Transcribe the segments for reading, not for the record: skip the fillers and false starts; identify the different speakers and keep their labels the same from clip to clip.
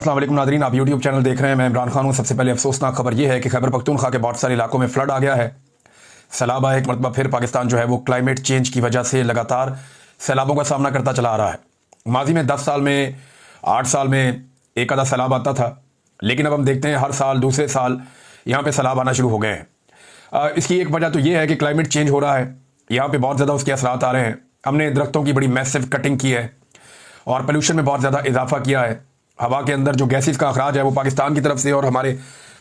Speaker 1: अस्सलाम वालेकुम नादरीन, आप यूट्यूब चैनल देख रहे हैं। मैं इमरान खान हूँ। सबसे पहले अफसोसनाक खबर यह है कि खैबर पख्तूनख्वा के बहुत सारे इलाकों में फ्लड आ गया है। सैलाब आया एक मरतबा फिर। पाकिस्तान जो है वो क्लाइमेट चेंज की वजह से लगातार सैलाबों का सामना करता चला आ रहा है। माजी में 10 साल में 8 साल में एक आधा सैलाब आता था, लेकिन अब हम देखते हैं हर साल दूसरे साल यहाँ पर सैलाब आना शुरू हो गए हैं। इसकी एक वजह तो ये है कि क्लाइमेट चेंज हो रहा है, यहाँ पर बहुत ज़्यादा उसके असरात आ रहे हैं। हमने दरख्तों की बड़ी मैसिव कटिंग की है और पोल्यूशन में बहुत ज़्यादा इजाफा किया है। हवा के अंदर जो गैसेस का अखराज है वो पाकिस्तान की तरफ से और हमारे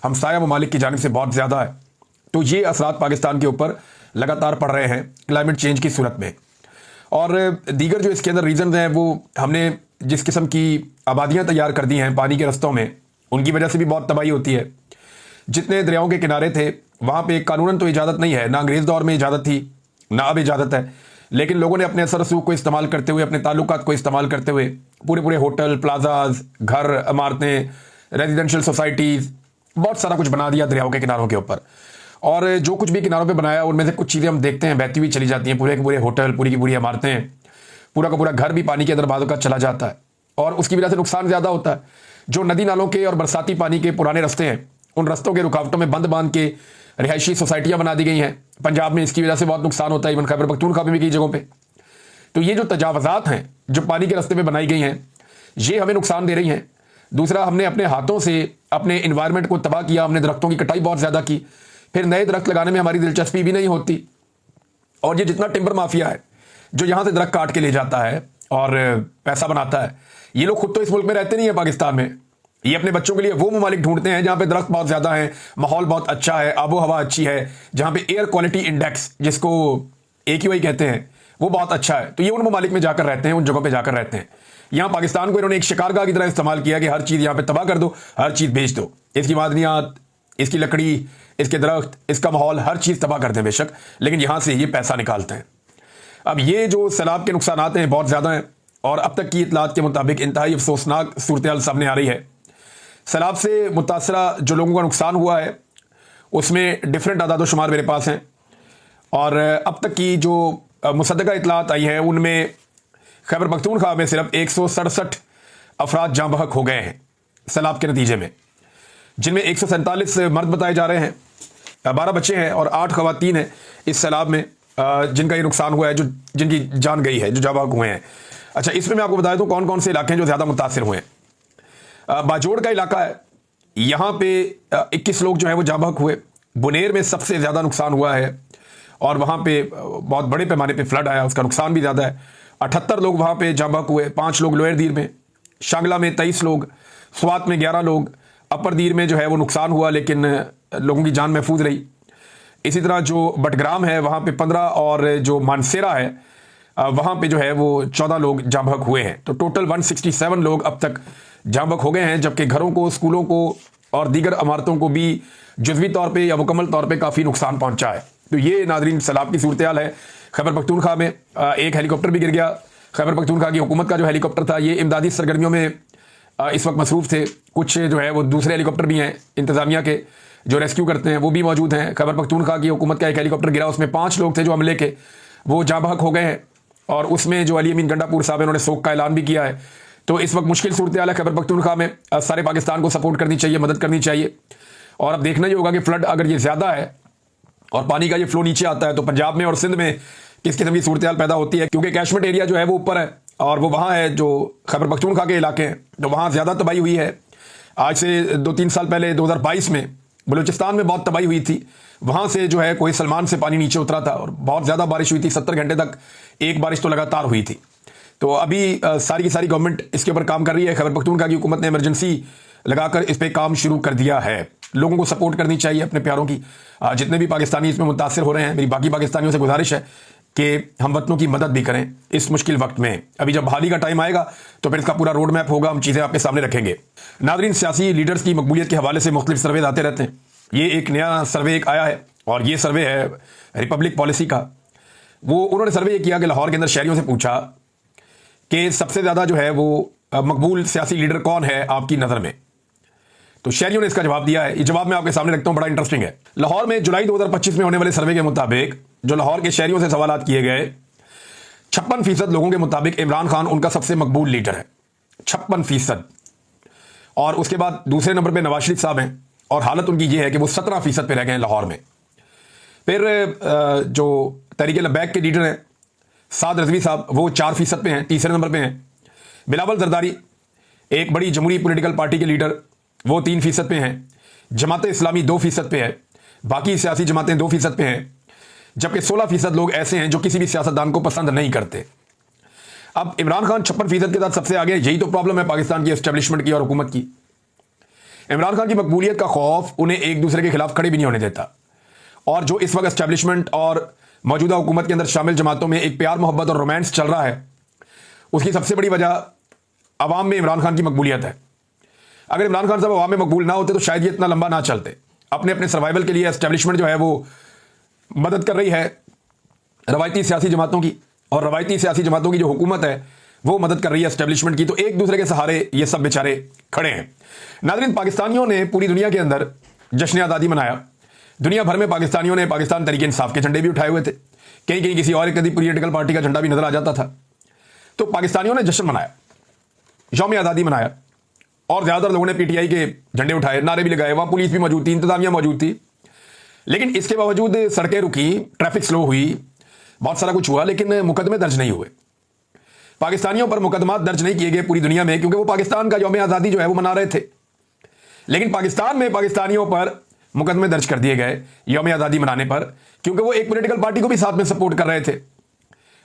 Speaker 1: हमसाया ममालिक की जानिब से बहुत ज़्यादा है। तो ये असरात पाकिस्तान के ऊपर लगातार पड़ रहे हैं क्लाइमेट चेंज की सूरत में। और दीगर जो इसके अंदर रीज़न हैं वो हमने जिस किस्म की आबादियाँ तैयार कर दी हैं पानी के रस्तों में, उनकी वजह से भी बहुत तबाही होती है। जितने दरियाओं के किनारे थे वहाँ पर कानूनन तो इजाज़त नहीं है, ना अंग्रेज़ दौर में इजाज़त थी ना अब इजाज़त है, लेकिन लोगों ने अपने असर रसूख को इस्तेमाल करते हुए, अपने ताल्लुकात को इस्तेमाल करते हुए पूरे होटल, प्लाजाज, घर, इमारतें, रेजिडेंशियल सोसाइटीज़, बहुत सारा कुछ बना दिया दरियाओं के किनारों के ऊपर। और जो कुछ भी किनारों पे बनाया उनमें से कुछ चीज़ें हम देखते हैं बहती हुई चली जाती हैं। पूरे के पूरे होटल, पूरी की पूरी इमारतें, पूरा का पूरा घर भी पानी के अंदर बाज़ औक़ात चला जाता है और उसकी वजह से नुकसान ज़्यादा होता है। जो नदी नालों के और बरसाती पानी के पुराने रस्ते हैं, उन रस्तों के रुकावटों में बंद बांध के रिहायशी सोसाइटियाँ बना दी गई हैं। पंजाब में इसकी वजह से बहुत नुकसान होता है, इवन खैबर पख्तूनख्वा में भी कई जगहों पे। तो ये जो तजावज़ात हैं जो पानी के रास्ते में बनाई गई हैं, ये हमें नुकसान दे रही हैं। दूसरा, हमने अपने हाथों से अपने इन्वायरमेंट को तबाह किया। हमने दरख्तों की कटाई बहुत ज़्यादा की, फिर नए दरख्त लगाने में हमारी दिलचस्पी भी नहीं होती। और ये जितना टिम्बर माफिया है जो यहाँ से दरख्त काट के ले जाता है और पैसा बनाता है, ये लोग खुद तो इस मुल्क में रहते नहीं है पाकिस्तान में। ये अपने बच्चों के लिए वो ममालिक ढूंढते हैं जहाँ पे दरख्त बहुत ज़्यादा है, माहौल बहुत अच्छा है, आबो हवा अच्छी है, जहाँ पे एयर क्वालिटी इंडेक्स जिसको AQI कहते हैं वो बहुत अच्छा है। तो ये उन ममालिक में जाकर रहते हैं, उन जगहों पे जाकर रहते हैं। यहाँ पाकिस्तान को इन्होंने एक शिकारगाह की तरह इस्तेमाल किया कि हर चीज़ यहाँ पे तबाह कर दो, हर चीज़ बेच दो, इसकी मादनियात, इसकी लकड़ी, इसके दरख्त, इसका माहौल, हर चीज़ तबाह कर दें बेशक, लेकिन यहाँ से ये पैसा निकालते हैं। अब ये जो सैलाब के नुकसान हैं बहुत ज़्यादा हैं और अब तक की इतलात के मुताबिक इंतहाई अफसोसनाक सूरत हाल सामने आ रही है। सैलाब से मुतासरा जो लोगों का नुकसान हुआ है उसमें डिफरेंट आदाद शुमार मेरे पास हैं और अब तक की जो मुसद्दका इतलात आई हैं उनमें खैबर पख्तूनख्वा में सिर्फ 167 अफराद जाँ बहक हो गए हैं सैलाब के नतीजे में, जिनमें 147 मर्द बताए जा रहे हैं, 12 बच्चे हैं और 8 खवातीन हैं इस सैलाब में जिनका ये नुकसान हुआ है, जो जिनकी जान गई है, जो जाँ बहक हुए हैं। अच्छा, इसमें मैं आपको बता दूँ कौन कौन से इलाके हैं जो ज़्यादा मुतासिर हुए हैं। बाजोड़ का इलाका है, यहाँ पे 21 लोग जो हैं वो जाँ बहक हुए। बुनेर में सबसे ज़्यादा नुकसान हुआ है और वहाँ पे बहुत बड़े पैमाने पे फ्लड आया, उसका नुकसान भी ज़्यादा है। 78 लोग वहाँ पे जाँ बहक हुए, 5 लोग लोअर दीर में, शांगला में 23 लोग, स्वात में 11 लोग, अपर दीर में जो है वो नुकसान हुआ लेकिन लोगों की जान महफूज रही। इसी तरह जो बटग्राम है वहाँ पे 15 और जो मानसेरा है वहाँ पे जो है वो 14 लोग जाँ बहक हुए हैं। तो टोटल 167 लोग अब तक जाँ बहक हो गए हैं, जबकि घरों को, स्कूलों को और दीगर इमारतों को भी जुज़वी तौर पे या मुकम्मल तौर पे काफ़ी नुकसान पहुंचा है। तो ये नाज़रीन सैलाब की सूरत हाल है। खैबर पख्तूनख्वा में एक हेलीकॉप्टर भी गिर गया। खैबर पख्तूनख्वा की हुकूमत का जो हेलीकॉप्टर था ये इमदादी सरगर्मियों में इस वक्त मसरूफ़ थे। कुछ जो है वो दूसरे हेलीकॉप्टर भी हैं इंतज़ामिया के जो रेस्क्यू करते हैं, वो भी मौजूद हैं। खैबर पख्तूनख्वा की हुकूमत का एक हेलीकॉप्टर गिरा, उसमें 5 लोग थे जो हमले के, वो जाँ बहक हो गए हैं और उसमें जो अली अमीन गंडापुर साहब इन्होंने सोग का ऐलान भी किया है। तो इस वक्त मुश्किल सूरत हाल है खैबर पख्तूनख्वा में। सारे पाकिस्तान को सपोर्ट करनी चाहिए, मदद करनी चाहिए। और अब देखना ये होगा कि फ्लड अगर ये ज़्यादा है और पानी का ये फ्लो नीचे आता है तो पंजाब में और सिंध में किस किस्म की सूरत हाल पैदा होती है, क्योंकि कैशमेंट एरिया जो है वो ऊपर है और वो वहाँ है जो खैबर पख्तूनख्वा के इलाके हैं, तो वहाँ ज़्यादा तबाही हुई है। आज से 2-3 साल पहले 2022 में बलूचिस्तान में बहुत तबाही हुई थी, वहाँ से जो है कोई सलमान से पानी नीचे उतरा था और बहुत ज़्यादा बारिश हुई थी, 70 घंटे तक एक बारिश तो लगातार हुई थी। तो अभी सारी की सारी गवर्नमेंट इसके ऊपर काम कर रही है। खैबर पख्तूनख्वा की हुकूमत ने इमरजेंसी लगाकर इस पर काम शुरू कर दिया है। लोगों को सपोर्ट करनी चाहिए अपने प्यारों की। जितने भी पाकिस्तानी इसमें मुतासिर हो रहे हैं, मेरी बाकी पाकिस्तानियों से गुजारिश है कि हम वतनों की मदद भी करें इस मुश्किल वक्त में। अभी जब बहाली का टाइम आएगा तो फिर इसका पूरा रोड मैप होगा, हम चीज़ें आपके सामने रखेंगे। नाज़रीन, सियासी लीडर्स की मकबूलियत के हवाले से मुख्तलिफ सर्वे आते रहते हैं। ये एक नया सर्वे एक आया है और ये सर्वे है रिपब्लिक पॉलिसी का। वो उन्होंने सर्वे ये किया कि लाहौर के अंदर शहरियों से पूछा कि सबसे ज़्यादा जो है वो मकबूल सियासी लीडर कौन है आपकी नज़र में। तो शहरियों ने इसका जवाब दिया है। ये जवाब मैं आपके सामने रखता हूं, बड़ा इंटरेस्टिंग है। लाहौर में जुलाई 2025 में होने वाले सर्वे के मुताबिक जो लाहौर के शहरियों से सवालात किए गए, 56% लोगों के मुताबिक इमरान खान उनका सबसे मकबूल लीडर है। 56%। और उसके बाद दूसरे नंबर पे नवाज शरीफ साहब हैं, और हालत उनकी ये है कि वो 17% पे रह गए हैं लाहौर में। फिर जो तहरीक लब्बैक के लीडर हैं साद रजवी साहब, वो 4% पे हैं, तीसरे नंबर पे हैं। बिलावल जरदारी, एक बड़ी जमहूरी पॉलिटिकल पार्टी के लीडर, वो 3% पे हैं। जमात इस्लामी 2% पे है, बाकी सियासी जमातें 2% पे हैं, जबकि 16% लोग ऐसे हैं जो किसी भी सियासतदान को पसंद नहीं करते। अब इमरान खान 56% के साथ सबसे आगे। यही तो प्रॉब्लम है पाकिस्तान की एस्टेब्लिशमेंट की और हुकूमत की। इमरान खान की मकबूलियत का खौफ उन्हें एक दूसरे के खिलाफ खड़े भी नहीं होने देता, और जो इस वक्त एस्टेब्लिशमेंट और मौजूदा हुकूमत के अंदर शामिल जमातों में एक प्यार मोहब्बत और रोमांस चल रहा है, उसकी सबसे बड़ी वजह अवाम में इमरान खान की मकबूलियत है। अगर इमरान खान साहब अवाम में मकबूल ना होते तो शायद ये इतना लंबा ना चलते। अपने अपने सर्वाइवल के लिए एस्टेब्लिशमेंट जो है वो मदद कर रही है रवायती सियासी जमातों की, और रवायती सियासी जमातों की जो हुकूमत है वो मदद कर रही है एस्टेब्लिशमेंट की, तो एक दूसरे के सहारे ये सब बेचारे खड़े हैं। नाज़रीन, पाकिस्तानियों ने पूरी दुनिया के अंदर जश्न आज़ादी मनाया। दुनिया भर में पाकिस्तानियों ने पाकिस्तान तहरीक इंसाफ के झंडे भी उठाए हुए थे, कहीं कहीं किसी और कभी पॉलिटिकल पार्टी का झंडा भी नजर आ जाता था। तो पाकिस्तानियों ने जश्न मनाया, यौम आज़ादी मनाया, और ज़्यादातर लोगों ने पीटीआई के झंडे उठाए, नारे भी लगाए, वहाँ पुलिस भी मौजूद थी, इंतजामिया मौजूद थी। लेकिन इसके बावजूद सड़कें रुकी, ट्रैफिक स्लो हुई, बहुत सारा कुछ हुआ, लेकिन मुकदमे दर्ज नहीं हुए। पाकिस्तानियों पर मुकदमात दर्ज नहीं किए गए पूरी दुनिया में, क्योंकि वो पाकिस्तान का यौम आज़ादी जो है वो मना रहे थे। लेकिन पाकिस्तान में पाकिस्तानियों पर मुकदमे दर्ज कर दिए गए यौम आज़ादी मनाने पर, क्योंकि वो एक पॉलिटिकल पार्टी को भी साथ में सपोर्ट कर रहे थे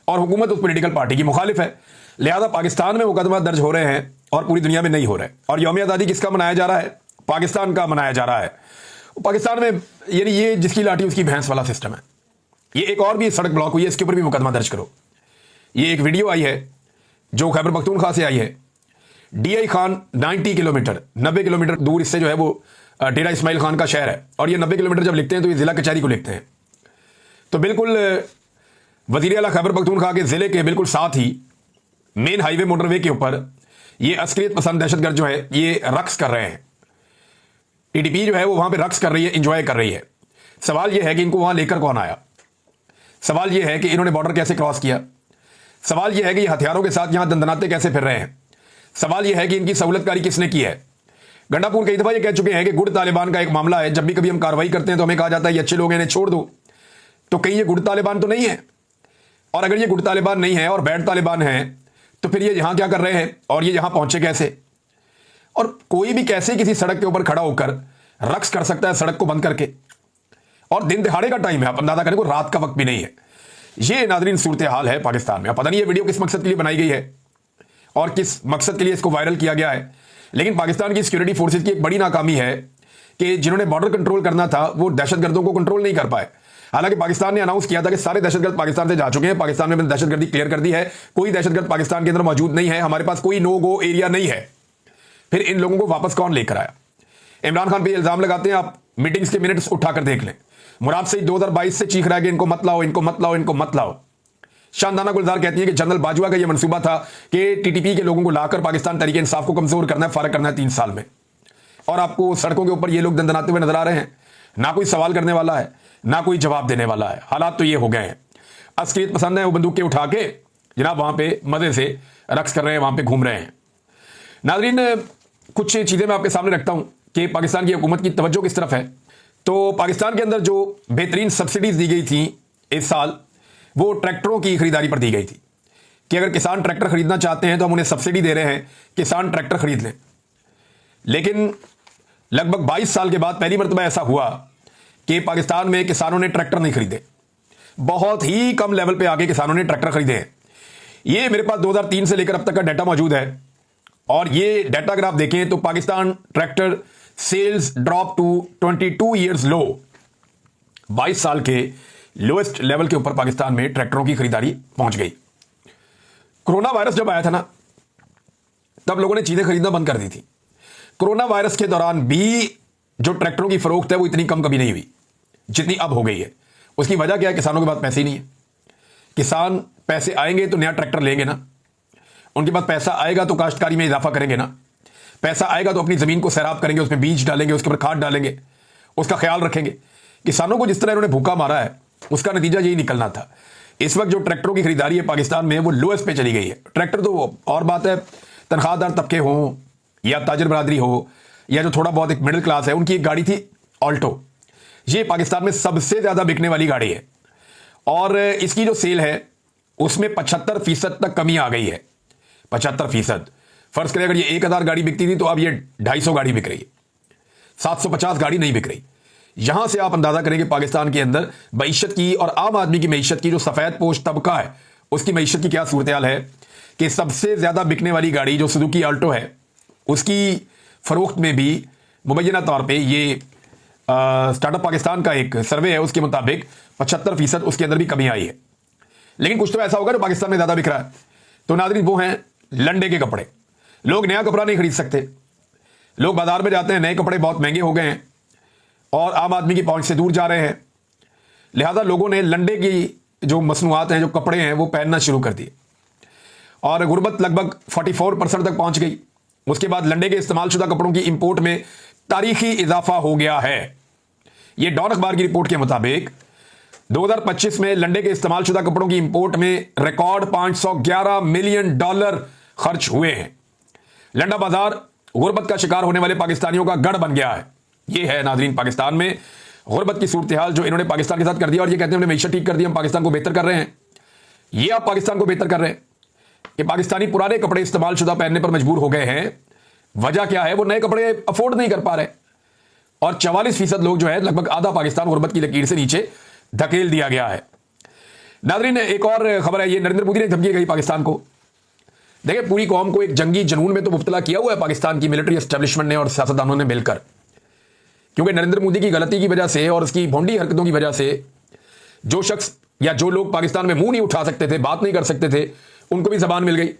Speaker 1: और हुकूमत उस पॉलिटिकल पार्टी की मुखालिफ है। लिहाजा पाकिस्तान में मुकदमा दर्ज हो रहे हैं और पूरी दुनिया में नहीं हो रहे। और यौम आज़ादी किसका मनाया जा रहा है? पाकिस्तान का मनाया जा रहा है। पाकिस्तान में यानी ये जिसकी लाठी उसकी भैंस वाला सिस्टम है। ये एक और भी सड़क ब्लॉक हुई है, इसके ऊपर भी मुकदमा दर्ज करो। ये एक वीडियो आई है जो खैबर पख्तूनख्वा से आई है। डीआई खान 90 किलोमीटर दूर इससे जो है वो डेरा इस्माइल खान का शहर है, और ये 90 किलोमीटर जब लिखते हैं तो ये जिला कचहरी को लिखते हैं। तो बिल्कुल वजीर आला खैबर पख्तूनख्वा के जिले के बिल्कुल साथ ही मेन हाईवे मोटरवे के ऊपर ये अस्करियत पसंद दहशतगर्द जो है ये रक्स कर रहे हैं। टीडीपी जो है वो वहां पे रक्स कर रही है, इंजॉय कर रही है। सवाल यह है कि इनको वहां लेकर कौन आया? सवाल यह है कि इन्होंने बॉर्डर कैसे क्रॉस किया? सवाल यह है कि ये हथियारों के साथ यहां दंदनाते कैसे फिर रहे हैं? सवाल यह है कि इनकी सहूलतकारी किसने की है? गंडापुर कई दफा ये कह चुके हैं कि गुट तालिबान का एक मामला है। जब भी कभी हम कार्रवाई करते हैं तो हमें कहा जाता है ये अच्छे लोग हैं, इन्हें छोड़ दो। तो कहीं ये गुट तालिबान तो नहीं है? और अगर ये गुट तालिबान नहीं है और बैड तालिबान है तो फिर ये यहां क्या कर रहे हैं और ये यहां पहुंचे कैसे? और कोई भी कैसे किसी सड़क के ऊपर खड़ा होकर रक्स कर सकता है सड़क को बंद करके? और दिन दिहाड़े का टाइम है, आप अंदाजा करें, को रात का वक्त भी नहीं है। ये नाज़रीन सूरत हाल है पाकिस्तान में। पता नहीं ये वीडियो किस मकसद के लिए बनाई गई है और किस मकसद के लिए इसको वायरल किया गया है, लेकिन पाकिस्तान की सिक्योरिटी फोर्सेज की एक बड़ी नाकामी है कि जिन्होंने बॉर्डर कंट्रोल करना था वो दहशतगर्दों को कंट्रोल नहीं कर पाए। हालांकि पाकिस्तान ने अनाउंस किया था कि सारे दहशतगर्द पाकिस्तान से जा चुके हैं, पाकिस्तान में दहशतगर्दी क्लियर कर दी है, कोई दहशतगर्द पाकिस्तान के अंदर मौजूद नहीं है, हमारे पास कोई नो गो एरिया नहीं है। फिर इन लोगों को वापस कौन लेकर आया? इमरान खान पे इल्जाम लगाते हैं, आप मीटिंग्स के मिनट्स उठाकर देख लें। मुराद सईद 2022 से चीख रहा है कि इनको मत लाओ, इनको मत लाओ, इनको मत लाओ। शानदाना गुलजार कहती है कि जनरल बाजवा का यह मंसूबा था कि टीटीपी के लोगों को लाकर पाकिस्तान तहरीक इंसाफ को कमजोर करना है, फारग करना है 3 साल में। और आपको सड़कों के ऊपर ये लोग दंदनाते हुए नजर आ रहे हैं। ना कोई सवाल करने वाला है, ना कोई जवाब देने वाला है। हालात तो ये हो गए हैं। अस्करियत पसंद है वो बंदूकें उठा के जनाब वहां पे मजे से रक्स कर रहे हैं, वहां पे घूम रहे हैं। नाज़रीन, कुछ चीजें मैं आपके सामने रखता हूं कि पाकिस्तान की हुकूमत की तवज्जो किस तरफ है। तो पाकिस्तान के अंदर जो बेहतरीन सब्सिडीज दी गई थी इस साल, वो ट्रैक्टरों की खरीदारी पर दी गई थी कि अगर किसान ट्रैक्टर खरीदना चाहते हैं तो हम उन्हें सब्सिडी दे रहे हैं, किसान ट्रैक्टर खरीद लें। लेकिन लगभग 22 साल के बाद पहली मरतबा ऐसा हुआ कि पाकिस्तान में किसानों ने ट्रैक्टर नहीं खरीदे। बहुत ही कम लेवल पे आके किसानों ने ट्रैक्टर खरीदे हैं। ये मेरे पास 2003 से लेकर अब तक का डाटा मौजूद है, और ये डाटा अगर आप देखें तो Pakistan tractor sales drop to 22 years low. 22 साल के लोएस्ट लेवल के ऊपर पाकिस्तान में ट्रैक्टरों की खरीदारी पहुंच गई। कोरोना वायरस जब आया था ना, तब लोगों ने चीजें खरीदना बंद कर दी थी। कोरोना वायरस के दौरान भी जो ट्रैक्टरों की फरोख्त है वो इतनी कम कभी नहीं हुई जितनी अब हो गई है। उसकी वजह क्या है? किसानों के पास पैसे ही नहीं है। किसान पैसे आएंगे तो नया ट्रैक्टर लेंगे ना, उनके पास पैसा आएगा तो काश्तकारी में इजाफा करेंगे ना, पैसा आएगा तो अपनी जमीन को सैराब करेंगे, उसमें बीज डालेंगे, उसके ऊपर खाद डालेंगे, उसका ख्याल रखेंगे। किसानों को जिस तरह इन्होंने भूखा मारा है उसका नतीजा यही निकलना था। इस वक्त जो ट्रैक्टरों की खरीदारी है पाकिस्तान में वो लोएस्ट पे चली गई है। ट्रैक्टर तो और बात है, तनख्वाहदार तबके हों या ताजर बरादरी हो या जो थोड़ा बहुत एक मिडिल क्लास है, उनकी एक गाड़ी थी ऑल्टो। ये पाकिस्तान में सबसे ज्यादा बिकने वाली गाड़ी है और इसकी जो सेल है उसमें 75% तक कमी आ गई है। 75%। फर्ज करें अगर ये 1000 गाड़ी बिकती थी तो अब ये 250 गाड़ी बिक रही है, 750 गाड़ी नहीं बिक रही। यहां से आप अंदाजा करें कि पाकिस्तान के अंदर मईशत की और आम आदमी की मईशत की, जो सफेद पोश तबका है उसकी मईशत की क्या सूरत हाल है कि सबसे ज्यादा बिकने वाली गाड़ी जो सुजुकी ऑल्टो है उसकी फरोख्त में भी मुबैना तौर पर ये स्टार्टअप पाकिस्तान का एक सर्वे है, उसके मुताबिक 75% उसके अंदर भी कमी आई है। लेकिन कुछ तो ऐसा होगा जो पाकिस्तान में ज्यादा बिक रहा है। तो नाज़रीन, वो हैं लंडे के कपड़े। लोग नया कपड़ा नहीं खरीद सकते, लोग बाजार में जाते हैं, नए कपड़े बहुत महंगे हो गए हैं और आम आदमी की पहुंच से दूर जा रहे हैं। लिहाजा लोगों ने लंडे की जो मसनूआत हैं, जो कपड़े हैं, वो पहनना शुरू कर दिए और गुर्बत लगभग 44% तक पहुंच गई। उसके बाद लंडे के इस्तेमाल शुदा कपड़ों की इंपोर्ट में तारीखी इजाफा हो गया है। यह डॉन अखबार की रिपोर्ट के मुताबिक 2025 में लंडे के इस्तेमाल शुदा कपड़ों की इंपोर्ट में रिकॉर्ड $511 मिलियन खर्च हुए हैं। लंडा बाजार गुर्बत का शिकार होने वाले पाकिस्तानियों का गढ़ बन गया है। यह है नाजरीन पाकिस्तान में गुर्बत की सूरत हाल जो इन्होंने पाकिस्तान के साथ कर दिया और ये कहते हैं हमने मईशत ठीक कर दी, हम पाकिस्तान को बेहतर कर रहे हैं। ये आप पाकिस्तान को बेहतर कर रहे हैं कि पाकिस्तानी पुराने कपड़े इस्तेमाल शुदा पहनने पर मजबूर हो गए हैं। वजह क्या है? वो नए कपड़े अफोर्ड नहीं कर पा रहे और 44% लोग जो है, लगभग आधा पाकिस्तान गुर्बत की लकीर से नीचे धकेल दिया गया है। नाज़रीन, एक और खबर है, ये नरेंद्र मोदी ने धमकी गई पाकिस्तान को। देखिए, पूरी कौम को एक जंगी जनून में तो मुब्तला किया हुआ है पाकिस्तान की मिलिट्री एस्टेब्लिशमेंट ने और सियासतदानों ने मिलकर, क्योंकि नरेंद्र मोदी की गलती की वजह से और उसकी भोंडी हरकतों की वजह से जो शख्स या जो लोग पाकिस्तान में मुंह नहीं उठा सकते थे, बात नहीं कर सकते थे, उनको भी जबान मिल गई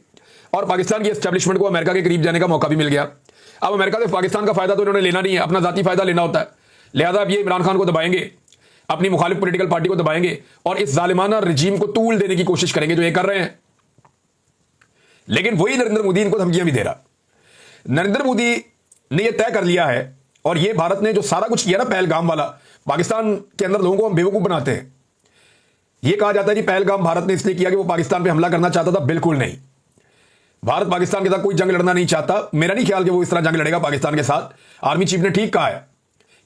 Speaker 1: और पाकिस्तान की एस्टेब्लिशमेंट को अमेरिका के करीब जाने का मौका भी मिल गया। अब अमेरिका से पाकिस्तान का फायदा तो इन्होंने लेना नहीं है, अपना जाती फायदा लेना होता है। लिहाजा अब ये इमरान खान को दबाएंगे, अपनी मुखालिफ पॉलिटिकल पार्टी को दबाएंगे और इस जालिमाना रजीम को तूल देने की कोशिश करेंगे जो ये कर रहे हैं। लेकिन वही नरेंद्र मोदी इनको धमकियां भी दे रहा। नरेंद्र मोदी ने यह तय कर लिया है और ये भारत ने जो सारा कुछ किया ना पहलगाम वाला, पाकिस्तान के अंदर लोगों को हम बेवकूफ बनाते हैं। यह कहा जाता है कि पहलगाम भारत ने इसलिए किया कि वो पाकिस्तान पे हमला करना चाहता था। बिल्कुल नहीं, भारत पाकिस्तान के साथ कोई जंग लड़ना नहीं चाहता। मेरा नहीं ख्याल कि वो इस तरह जंग लड़ेगा पाकिस्तान के साथ। आर्मी चीफ ने ठीक कहा है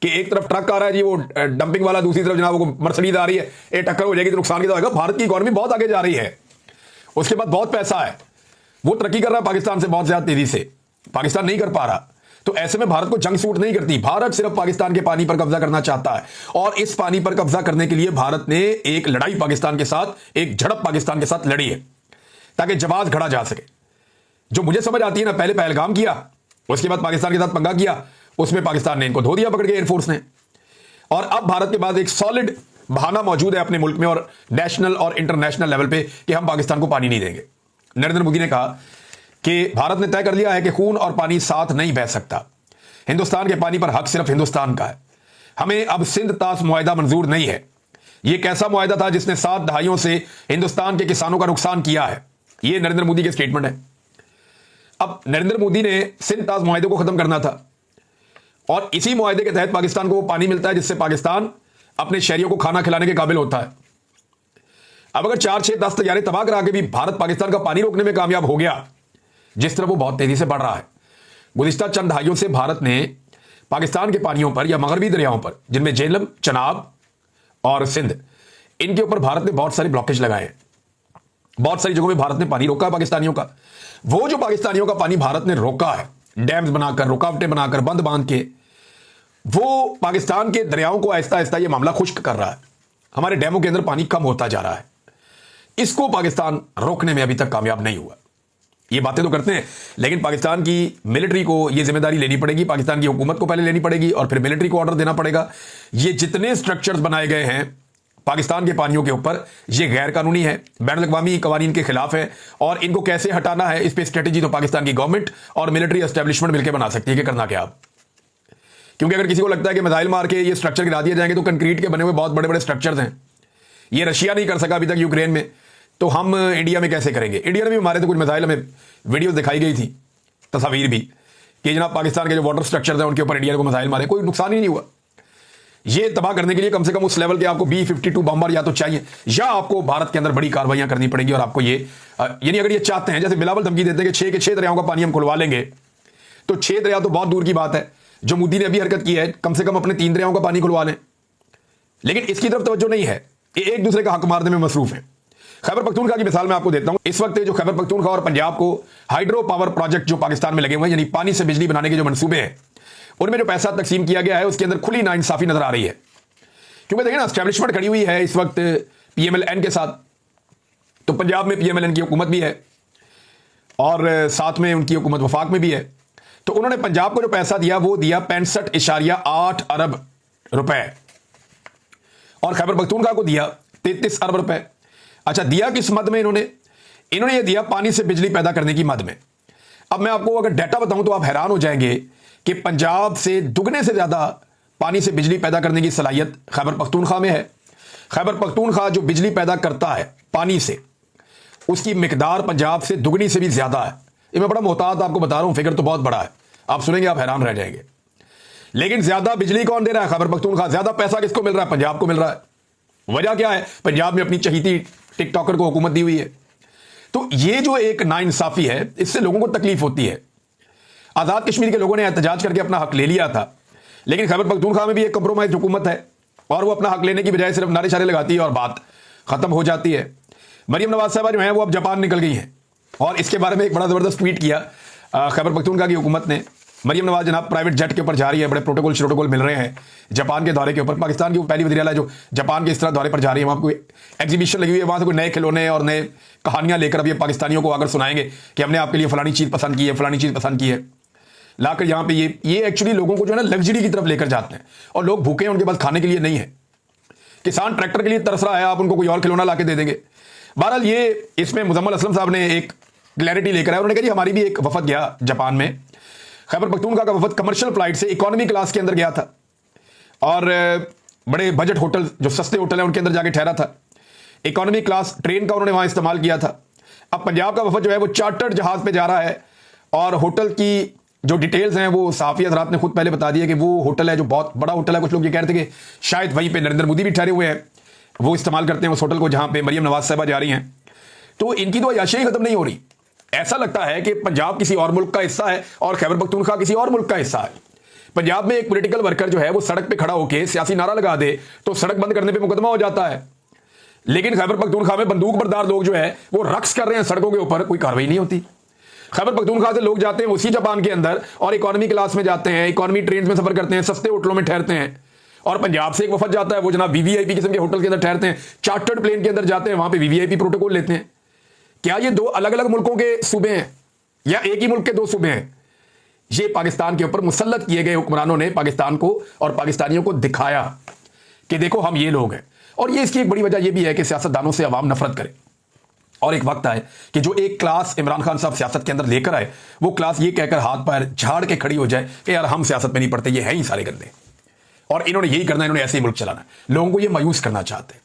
Speaker 1: कि एक तरफ ट्रक आ रहा है जी, वो डंपिंग वाला, दूसरी तरफ जनाब वो मर्सिडीज आ रही है, ये टक्कर हो जाएगी तो नुकसान कितना होगा। भारत की इकॉनमी बहुत आगे जा रही है, उसके बाद बहुत पैसा है, वो तरक्की कर रहा है पाकिस्तान से बहुत ज्यादा तेजी से, पाकिस्तान नहीं कर पा रहा। तो ऐसे में भारत को जंग सूट नहीं करती। भारत सिर्फ पाकिस्तान के पानी पर कब्जा करना चाहता है और इस पानी पर कब्जा करने के लिए भारत ने एक लड़ाई पाकिस्तान के साथ, एक झड़प पाकिस्तान के साथ लड़ी है ताकि जवाब खड़ा जा सके। जो मुझे समझ आती है ना, पहले पहलगाम किया, उसके बाद पाकिस्तान के साथ पंगा किया, उसमें पाकिस्तान ने इनको धो दिया पकड़ के एयरफोर्स ने। और अब भारत के पास एक सॉलिड बहाना मौजूद है अपने मुल्क में और नेशनल और इंटरनेशनल लेवल पे कि हम पाकिस्तान को पानी नहीं देंगे। नरेंद्र मोदी ने कहा कि भारत ने तय कर लिया है कि खून और पानी साथ नहीं बह सकता। हिंदुस्तान के पानी पर हक सिर्फ हिंदुस्तान का है। हमें अब सिंध तास मुआहिदा मंजूर नहीं है। यह कैसा मुआहिदा था जिसने 7 दहाइयों से हिंदुस्तान के किसानों का नुकसान किया है? यह नरेंद्र मोदी के स्टेटमेंट है। अब नरेंद्र मोदी ने सिंध तास मुआहिदे को खत्म करना था और इसी मुआहिदे के तहत पाकिस्तान को वो पानी मिलता है जिससे पाकिस्तान अपने शहरियों को खाना खिलाने के काबिल होता है। अब अगर 4, 6, 10 तैयारी तबाह करा के भी भारत पाकिस्तान का पानी रोकने में कामयाब हो गया, जिस तरह वो बहुत तेजी से बढ़ रहा है, गुज़िश्ता चंद दहाइयों से भारत ने पाकिस्तान के पानियों पर या मगरबी दरियाओं पर, जिनमें झेलम, चनाब और सिंध, इनके ऊपर भारत ने बहुत सारे ब्लॉकेज लगाए हैं। बहुत सारी जगहों में भारत ने पानी रोका है पाकिस्तानियों का। वो जो पाकिस्तानियों का पानी भारत ने रोका है, डैम्स बनाकर, रुकावटें बनाकर, बंद बांध के, वो पाकिस्तान के दरियाओं को आहिस्ता आहिस्ता ये मामला खुश्क कर रहा है। हमारे डैमों के अंदर पानी कम होता जा रहा है। इसको पाकिस्तान रोकने में अभी तक कामयाब नहीं हुआ। ये बातें तो करते हैं, लेकिन पाकिस्तान की मिलिट्री को ये जिम्मेदारी लेनी पड़ेगी, पाकिस्तान की हुकूमत को पहले लेनी पड़ेगी और फिर मिलिट्री को ऑर्डर देना पड़ेगा। ये जितने स्ट्रक्चर्स बनाए गए हैं पाकिस्तान के पानियों के ऊपर, ये गैर कानूनी है, बैनुल अक़वामी कवानीन के खिलाफ है और इनको कैसे हटाना है, इस पर स्ट्रेटेजी तो पाकिस्तान की गवर्नमेंट और मिलिट्री एस्टेब्लिशमेंट मिलकर बना सकती है कि करना क्या। क्योंकि अगर किसी को लगता है कि मिसाइल मार के ये स्ट्रक्चर गिरा दिए जाएंगे, तो कंक्रीट के बने हुए बहुत बड़े बड़े स्ट्रक्चर्स हैं, ये रशिया नहीं कर सका अभी तक यूक्रेन में, तो हम इंडिया में कैसे करेंगे। इंडिया में भी हमारे तो कुछ मिसाइल, हमें वीडियोस दिखाई गई थी, तस्वीर भी, कि जनाब पाकिस्तान के जो वाटर स्ट्रक्चर्स हैं उनके ऊपर इंडिया को मिसाइल मारे, कोई नुकसान ही नहीं हुआ। ये तबाह करने के लिए कम से कम उस लेवल के आपको B-52 बम्बर या तो चाहिए, या आपको भारत के अंदर बड़ी कार्रवाइयां करनी पड़ेगी। और आपको ये यानी अगर ये चाहते हैं, जैसे बिलावल धमकी देते हैं कि 6 के 6 दरियाओं का पानी हम खुलवा लेंगे, तो 6 दरिया तो बहुत दूर की बात है। जो मोदी ने अभी हरकत की है, कम से कम अपने 3 दरियाओं का पानी खुलवा लें, लेकिन इसकी तरफ तवज्जो नहीं है। ये एक दूसरे का हक मारने में मसरूफ है। खैबर पख्तूनख्वा की मिसाल मैं आपको देता हूं। इस वक्त जो खैबर पख्तूनख्वा और पंजाब को हाइड्रो पावर प्रोजेक्ट जो पाकिस्तान में लगे हुए हैं, यानी पानी से बिजली बनाने के जो मंसूबे हैं, उनमें जो पैसा तकसीम किया गया है उसके अंदर खुली नाइंसाफी नजर आ रही है। क्योंकि देखिए ना, एस्टैब्लिशमेंट खड़ी हुई है इस वक्त PMLN के साथ। तो पंजाब में PMLN की हुकूमत भी है और साथ में उनकी हुकूमत वफाक में भी है। तो उन्होंने पंजाब को जो पैसा दिया वो दिया 65.8 अरब रुपए और खैबर पख्तूनख्वा को दिया 33 अरब रुपए। अच्छा, दिया किस मद में इन्होंने ये दिया पानी से बिजली पैदा करने की मद में। अब मैं आपको अगर डाटा बताऊं तो आप हैरान हो जाएंगे कि पंजाब से दुगने से ज्यादा पानी से बिजली पैदा करने की सलाहियत खैबर पख्तूनख्वा में है। खैबर पख्तूनख्वा जो बिजली पैदा करता है पानी से, उसकी मिकदार पंजाब से दुगनी से भी ज्यादा है। ये मैं बड़ा मोहतात आपको बता रहा हूं, फिगर तो बहुत बड़ा है, आप सुनेंगे आप हैरान रह जाएंगे। लेकिन ज्यादा बिजली कौन दे रहा है? खैबर पख्तूनख्वा। ज्यादा पैसा किसको मिल रहा है? पंजाब को मिल रहा है। वजह क्या है? पंजाब में अपनी चहीती टिकटॉकर को हुकूमत दी हुई है। तो ये जो एक नाइंसाफी है, इससे लोगों को तकलीफ होती है। आजाद कश्मीर के लोगों ने एहतजाज करके अपना हक ले लिया था, लेकिन खैबर पख्तूनख्वा में भी एक कंप्रोमाइज हुकूमत है और वो अपना हक लेने की बजाय सिर्फ नारे शारे लगाती है और बात खत्म हो जाती है। मरियम नवाज साहबा जो है वो अब जापान निकल गई हैं और इसके बारे में एक बड़ा जबरदस्त ट्वीट किया खैबर पख्तूनख्वा की हुकूमत ने। मरियम नवाज जनाब प्राइवेट जेट के ऊपर जा रही है, बड़े प्रोटोकॉल मिल रहे हैं जापान के दौरे के ऊपर। पाकिस्तान की पहली वज़ीर आला जो जापान के इस तरह दौरे पर जा रही है, वहाँ कोई एग्जीबिशन लगी हुई है, वहाँ से कोई नए खिलौने और नए कहानियां लेकर अब ये पाकिस्तानियों को आकर सुनाएंगे कि हमने आपके लिए फलानी चीज़ पसंद की है, फलानी चीज़ पसंद की है, लाकर यहाँ पे ये एक्चुअली लोगों को जो है ना लग्जरी की तरफ लेकर जाते हैं और लोग भूखे हैं, उनके पास खाने के लिए नहीं है। किसान ट्रैक्टर के लिए तरस रहा है, आप उनको कोई और खिलौना ला के दे देंगे। बहरहाल ये इसमें मुजम्मल असलम साहब ने एक क्लैरिटी लेकर आए। उन्होंने कहा जी हमारी भी एक वफद गया जापान में, खैबर पख्तूनख्वा का वफद कमर्शियल फ्लाइट से इकोनॉमी क्लास के अंदर गया था और बड़े बजट होटल जो सस्ते होटल हैं उनके अंदर जाके ठहरा था। इकोनॉमी क्लास ट्रेन का उन्होंने वहां इस्तेमाल किया था। अब पंजाब का वफद जो है वो चार्टर्ड जहाज पे जा रहा है और होटल की जो डिटेल्स हैं वो सहाफ़ी हज़रात ने खुद पहले बता दिया कि वो होटल है जो बहुत बड़ा होटल है। कुछ लोग ये कह रहे थे कि शायद वहीं पे नरेंद्र मोदी भी ठहरे हुए हैं, वो इस्तेमाल करते हैं उस होटल को जहां पे मरियम नवाज साहबा जा रही हैं। तो इनकी तो अय्याशी खत्म नहीं हो रही। ऐसा लगता है कि पंजाब किसी और मुल्क का हिस्सा है और खैबर पख्तूनख्वा किसी और मुल्क का हिस्सा है। पंजाब में एक पॉलिटिकल वर्कर जो है वो सड़क पे खड़ा होकर सियासी नारा लगा दे तो सड़क बंद करने पे मुकदमा हो जाता है, लेकिन खैबर पख्तूनख्वा में बंदूक बरदार लोग जो है वो रक्स कर रहे हैं सड़कों के ऊपर, कोई कार्रवाई नहीं होती। खैबर पख्तूनख्वा से लोग जाते हैं उसी जापान के अंदर और इकोनॉमी क्लास में जाते हैं, इकोनॉमी ट्रेन में सफर करते हैं, सस्ते होटलों में ठहरते हैं। और पंजाब से एक वफद जाता है, वो जनाब VVIP किस्म के होटल के अंदर ठहरते हैं, चार्टर्ड प्लेन के अंदर जाते हैं, वहां पे VVIP प्रोटोकॉल लेते हैं। क्या ये दो अलग अलग मुल्कों के सूबे हैं या एक ही मुल्क के दो सूबे हैं? ये पाकिस्तान के ऊपर मुसल्लत किए गए हुक्मरानों ने पाकिस्तान को और पाकिस्तानियों को दिखाया कि देखो हम ये लोग हैं। और ये इसकी एक बड़ी वजह यह भी है कि सियासतदानों से अवाम नफरत करे और एक वक्त आए कि जो एक क्लास इमरान खान साहब सियासत के अंदर लेकर आए, वो क्लास ये कहकर हाथ पैर झाड़ के खड़ी हो जाए कि यार हम सियासत में नहीं पड़ते, ये है ही सारे गंदे और इन्होंने यही करना है, इन्होंने ऐसे ही मुल्क चलाना है। लोगों को ये मायूस करना चाहते हैं।